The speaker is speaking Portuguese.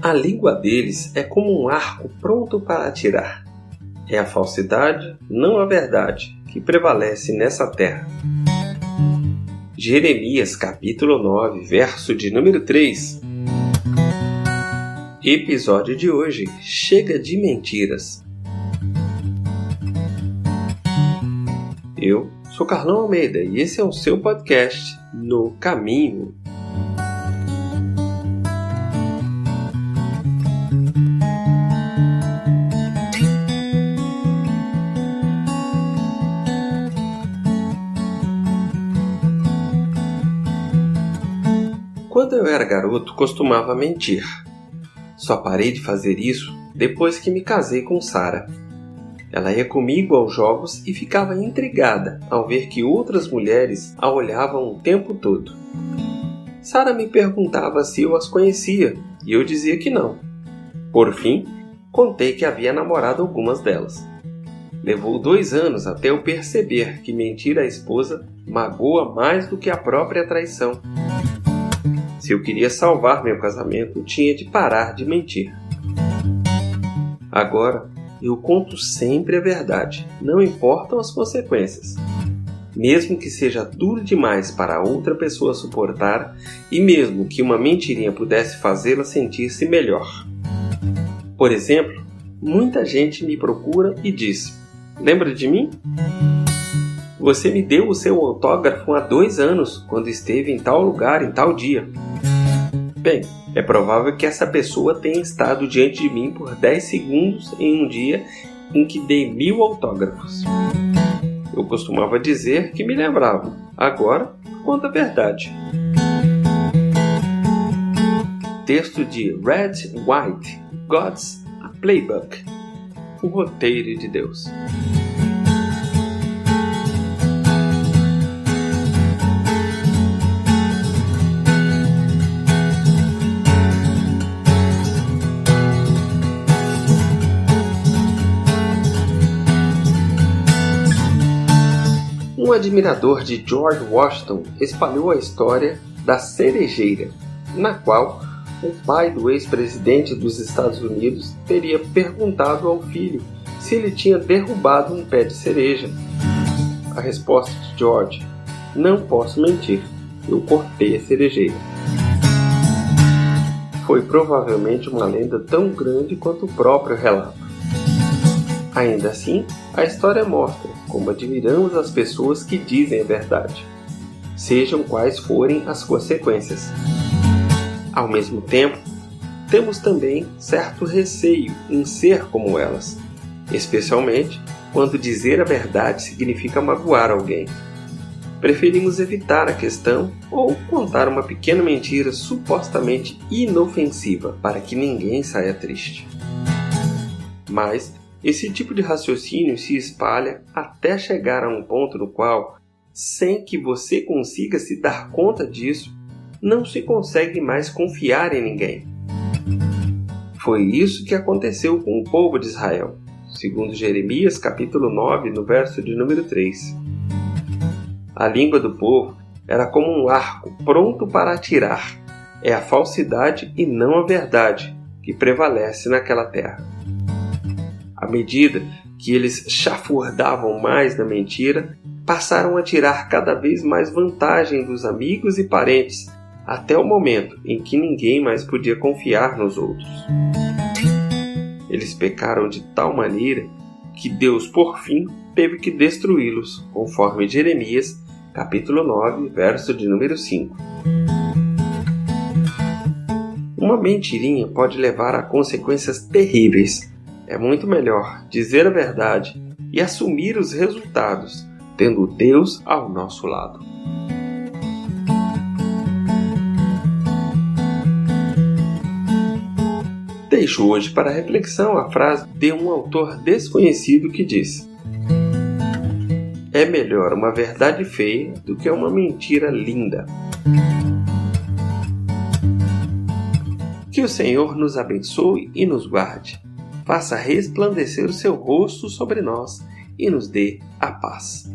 A língua deles é como um arco pronto para atirar. É a falsidade, não a verdade, que prevalece nessa terra. Jeremias capítulo 9, verso de número 3. Episódio de hoje: Chega de mentiras. Eu sou Carlão Almeida e esse é o seu podcast No Caminho. Quando eu era garoto, costumava mentir. Só parei de fazer isso depois que me casei com Sara. Ela ia comigo aos jogos e ficava intrigada ao ver que outras mulheres a olhavam o tempo todo. Sara me perguntava se eu as conhecia e eu dizia que não. Por fim, contei que havia namorado algumas delas. Levou 2 anos até eu perceber que mentir à esposa magoa mais do que a própria traição. Se eu queria salvar meu casamento, tinha de parar de mentir. Agora, eu conto sempre a verdade, não importam as consequências. Mesmo que seja duro demais para outra pessoa suportar, e mesmo que uma mentirinha pudesse fazê-la sentir-se melhor. Por exemplo, muita gente me procura e diz: "Lembra de mim? Você me deu o seu autógrafo há 2 anos, quando esteve em tal lugar, em tal dia." Bem, é provável que essa pessoa tenha estado diante de mim por 10 segundos em um dia em que dei 1000 autógrafos. Eu costumava dizer que me lembrava. Agora, conta a verdade. Texto de Red White, God's Playbook, o roteiro de Deus. Um admirador de George Washington espalhou a história da cerejeira, na qual o pai do ex-presidente dos Estados Unidos teria perguntado ao filho se ele tinha derrubado um pé de cereja. A resposta de George: "Não posso mentir, eu cortei a cerejeira." Foi provavelmente uma lenda tão grande quanto o próprio relato. Ainda assim, a história mostra como admiramos as pessoas que dizem a verdade, sejam quais forem as consequências. Ao mesmo tempo, temos também certo receio em ser como elas, especialmente quando dizer a verdade significa magoar alguém. Preferimos evitar a questão ou contar uma pequena mentira supostamente inofensiva para que ninguém saia triste. Mas esse tipo de raciocínio se espalha até chegar a um ponto no qual, sem que você consiga se dar conta disso, não se consegue mais confiar em ninguém. Foi isso que aconteceu com o povo de Israel, segundo Jeremias capítulo 9, no verso de número 3. A língua do povo era como um arco pronto para atirar. É a falsidade e não a verdade que prevalece naquela terra. À medida que eles chafurdavam mais na mentira, passaram a tirar cada vez mais vantagem dos amigos e parentes, até o momento em que ninguém mais podia confiar nos outros. Eles pecaram de tal maneira que Deus, por fim, teve que destruí-los, conforme Jeremias, capítulo 9, verso de número 5. Uma mentirinha pode levar a consequências terríveis. É muito melhor dizer a verdade e assumir os resultados, tendo Deus ao nosso lado. Deixo hoje para reflexão a frase de um autor desconhecido que diz: "É melhor uma verdade feia do que uma mentira linda." Que o Senhor nos abençoe e nos guarde. Faça resplandecer o seu rosto sobre nós e nos dê a paz.